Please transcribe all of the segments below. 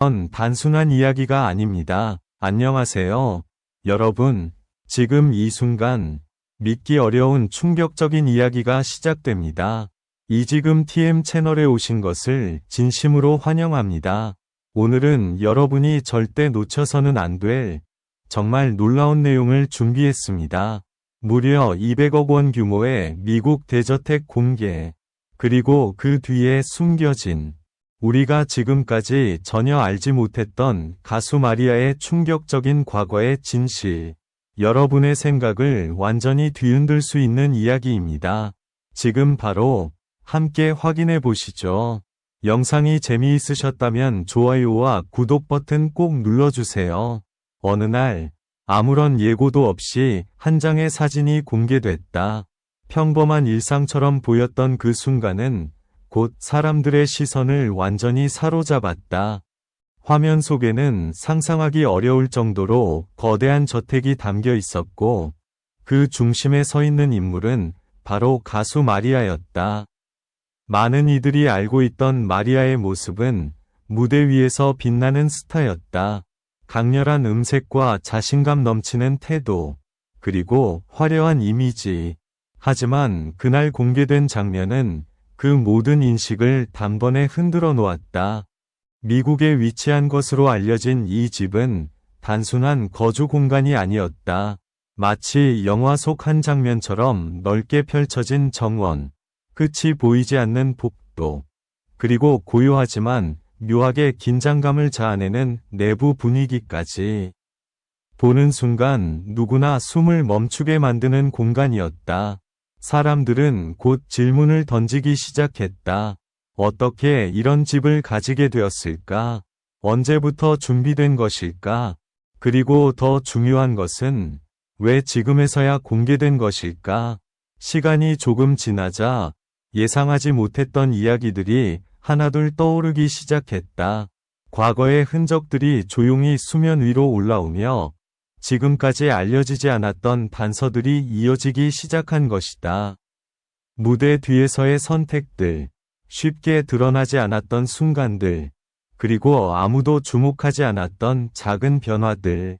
단순한 이야기가 아닙니다. 안녕하세요, 여러분. 지금 이 순간 믿기 어려운 충격적인 이야기가 시작됩니다. 이지금 TM 채널에 오신 것을 진심으로 환영합니다. 오늘은 여러분이 절대 놓쳐서는 안 될 정말 놀라운 내용을 준비했습니다. 무려 200억 원 규모의 미국 대저택 공개, 그리고 그 뒤에 숨겨진 우리가 지금까지 전혀 알지 못했던 가수 마리아의 충격적인 과거의 진실, 여러분의 생각을 완전히 뒤흔들 수 있는 이야기입니다. 지금 바로 함께 확인해 보시죠. 영상이 재미있으셨다면 좋아요와 구독 버튼 꼭 눌러주세요. 어느 날 아무런 예고도 없이 한 장의 사진이 공개됐다. 평범한 일상처럼 보였던 그 순간은 곧 사람들의 시선을 완전히 사로잡았다. 화면 속에는 상상하기 어려울 정도로 거대한 저택이 담겨 있었고, 그 중심에 서 있는 인물은 바로 가수 마리아였다. 많은 이들이 알고 있던 마리아의 모습은 무대 위에서 빛나는 스타였다. 강렬한 음색과 자신감 넘치는 태도, 그리고 화려한 이미지. 하지만 그날 공개된 장면은 그 모든 인식을 단번에 흔들어 놓았다. 미국에 위치한 것으로 알려진 이 집은 단순한 거주 공간이 아니었다. 마치 영화 속 한 장면처럼 넓게 펼쳐진 정원, 끝이 보이지 않는 복도, 그리고 고요하지만 묘하게 긴장감을 자아내는 내부 분위기까지. 보는 순간 누구나 숨을 멈추게 만드는 공간이었다. 사람들은 곧 질문을 던지기 시작했다. 어떻게 이런 집을 가지게 되었을까? 언제부터 준비된 것일까? 그리고 더 중요한 것은 왜 지금에서야 공개된 것일까? 시간이 조금 지나자 예상하지 못했던 이야기들이 하나둘 떠오르기 시작했다. 과거의 흔적들이 조용히 수면 위로 올라오며 지금까지 알려지지 않았던 단서들이 이어지기 시작한 것이다. 무대 뒤에서의 선택들, 쉽게 드러나지 않았던 순간들, 그리고 아무도 주목하지 않았던 작은 변화들.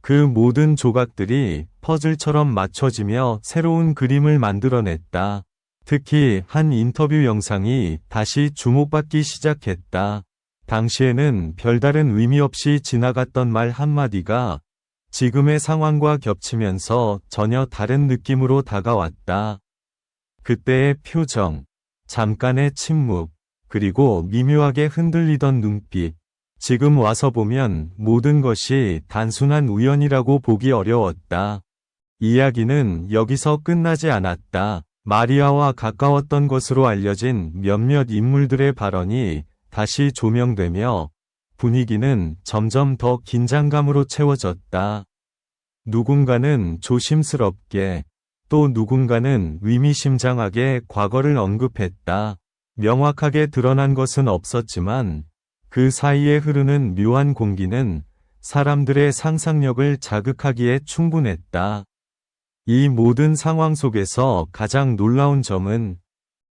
그 모든 조각들이 퍼즐처럼 맞춰지며 새로운 그림을 만들어냈다. 특히 한 인터뷰 영상이 다시 주목받기 시작했다. 당시에는 별다른 의미 없이 지나갔던 말 한마디가 지금의 상황과 겹치면서 전혀 다른 느낌으로 다가왔다. 그때의 표정, 잠깐의 침묵, 그리고 미묘하게 흔들리던 눈빛. 지금 와서 보면 모든 것이 단순한 우연이라고 보기 어려웠다. 이야기는 여기서 끝나지 않았다. 마리아와 가까웠던 것으로 알려진 몇몇 인물들의 발언이 다시 조명되며 분위기는 점점 더 긴장감으로 채워졌다. 누군가는 조심스럽게, 또 누군가는 의미심장하게 과거를 언급했다. 명확하게 드러난 것은 없었지만 그 사이에 흐르는 묘한 공기는 사람들의 상상력을 자극하기에 충분했다. 이 모든 상황 속에서 가장 놀라운 점은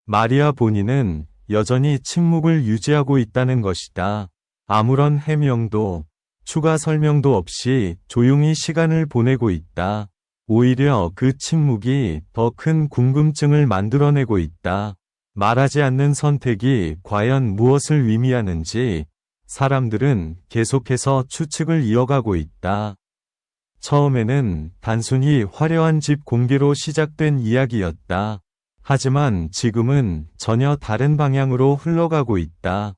마리아 본인은 여전히 침묵을 유지하고 있다는 것이다. 아무런 해명도, 추가 설명도 없이 조용히 시간을 보내고 있다. 오히려 그 침묵이 더 큰 궁금증을 만들어내고 있다. 말하지 않는 선택이 과연 무엇을 의미하는지 사람들은 계속해서 추측을 이어가고 있다. 처음에는 단순히 화려한 집 공개로 시작된 이야기였다. 하지만 지금은 전혀 다른 방향으로 흘러가고 있다.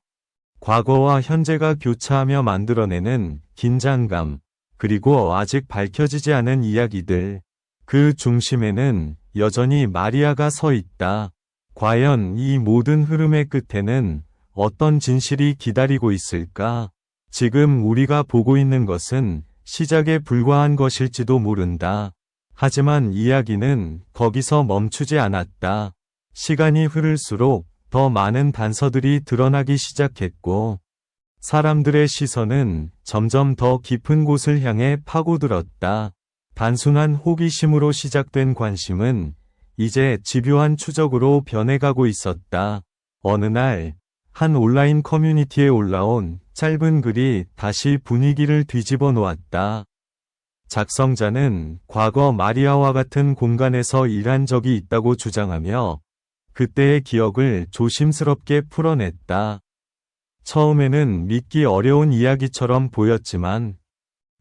과거와 현재가 교차하며 만들어내는 긴장감, 그리고 아직 밝혀지지 않은 이야기들. 그 중심에는 여전히 마리아가 서 있다. 과연 이 모든 흐름의 끝에는 어떤 진실이 기다리고 있을까? 지금 우리가 보고 있는 것은 시작에 불과한 것일지도 모른다. 하지만 이야기는 거기서 멈추지 않았다. 시간이 흐를수록 더 많은 단서들이 드러나기 시작했고, 사람들의 시선은 점점 더 깊은 곳을 향해 파고들었다. 단순한 호기심으로 시작된 관심은 이제 집요한 추적으로 변해가고 있었다. 어느 날 한 온라인 커뮤니티에 올라온 짧은 글이 다시 분위기를 뒤집어 놓았다. 작성자는 과거 마리아와 같은 공간에서 일한 적이 있다고 주장하며 그때의 기억을 조심스럽게 풀어냈다. 처음에는 믿기 어려운 이야기처럼 보였지만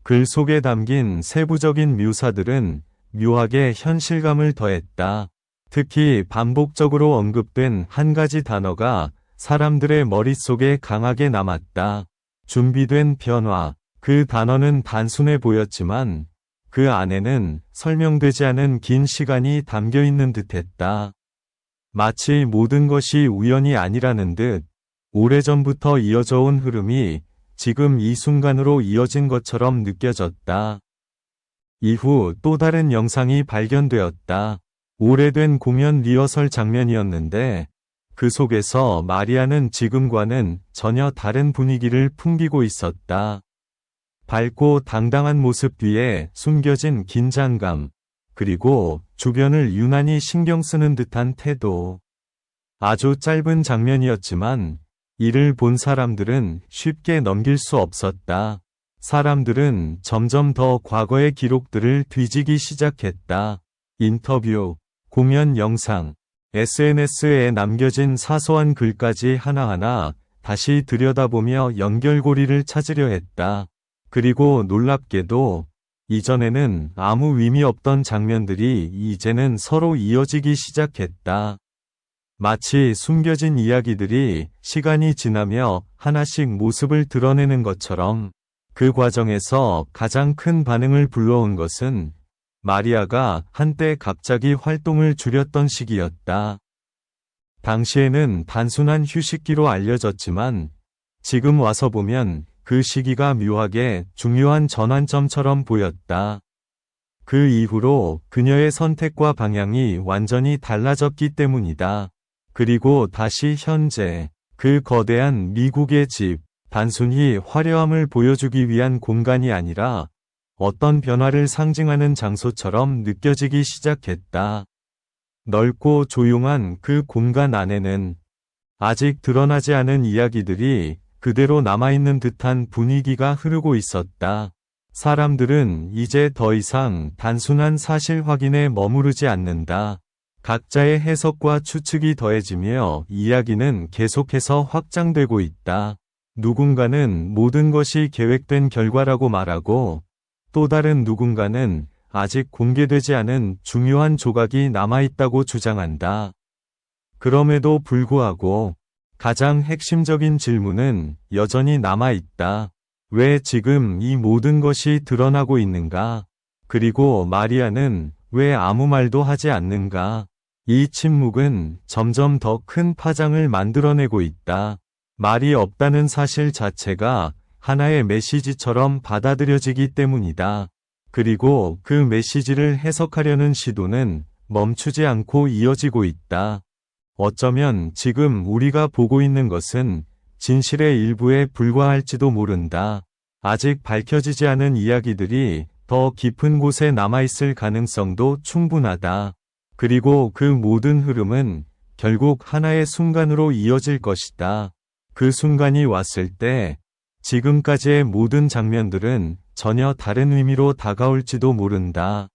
글 속에 담긴 세부적인 묘사들은 묘하게 현실감을 더했다. 특히 반복적으로 언급된 한 가지 단어가 사람들의 머릿속에 강하게 남았다. 준비된 변화. 그 단어는 단순해 보였지만 그 안에는 설명되지 않은 긴 시간이 담겨 있는 듯했다. 마치 모든 것이 우연이 아니라는 듯 오래전부터 이어져 온 흐름이 지금 이 순간으로 이어진 것처럼 느껴졌다. 이후 또 다른 영상이 발견되었다. 오래된 공연 리허설 장면이었는데 그 속에서 마리아는 지금과는 전혀 다른 분위기를 풍기고 있었다. 밝고 당당한 모습 뒤에 숨겨진 긴장감, 그리고 주변을 유난히 신경 쓰는 듯한 태도. 아주 짧은 장면이었지만 이를 본 사람들은 쉽게 넘길 수 없었다. 사람들은 점점 더 과거의 기록들을 뒤지기 시작했다. 인터뷰, 공연 영상, SNS에 남겨진 사소한 글까지 하나하나 다시 들여다보며 연결고리를 찾으려 했다. 그리고 놀랍게도 이전에는 아무 의미 없던 장면들이 이제는 서로 이어지기 시작했다. 마치 숨겨진 이야기들이 시간이 지나며 하나씩 모습을 드러내는 것처럼. 그 과정에서 가장 큰 반응을 불러온 것은 마리아가 한때 갑자기 활동을 줄였던 시기였다. 당시에는 단순한 휴식기로 알려졌지만 지금 와서 보면 그 시기가 묘하게 중요한 전환점처럼 보였다. 그 이후로 그녀의 선택과 방향이 완전히 달라졌기 때문이다. 그리고 다시 현재 그 거대한 미국의 집, 단순히 화려함을 보여주기 위한 공간이 아니라 어떤 변화를 상징하는 장소처럼 느껴지기 시작했다. 넓고 조용한 그 공간 안에는 아직 드러나지 않은 이야기들이 그대로 남아있는 듯한 분위기가 흐르고 있었다. 사람들은 이제 더 이상 단순한 사실 확인에 머무르지 않는다. 각자의 해석과 추측이 더해지며 이야기는 계속해서 확장되고 있다. 누군가는 모든 것이 계획된 결과라고 말하고 또 다른 누군가는 아직 공개되지 않은 중요한 조각이 남아있다고 주장한다. 그럼에도 불구하고 가장 핵심적인 질문은 여전히 남아있다. 왜 지금 이 모든 것이 드러나고 있는가? 그리고 마리아는 왜 아무 말도 하지 않는가? 이 침묵은 점점 더 큰 파장을 만들어내고 있다. 말이 없다는 사실 자체가 하나의 메시지처럼 받아들여지기 때문이다. 그리고 그 메시지를 해석하려는 시도는 멈추지 않고 이어지고 있다. 어쩌면 지금 우리가 보고 있는 것은 진실의 일부에 불과할지도 모른다. 아직 밝혀지지 않은 이야기들이 더 깊은 곳에 남아있을 가능성도 충분하다. 그리고 그 모든 흐름은 결국 하나의 순간으로 이어질 것이다. 그 순간이 왔을 때 지금까지의 모든 장면들은 전혀 다른 의미로 다가올지도 모른다.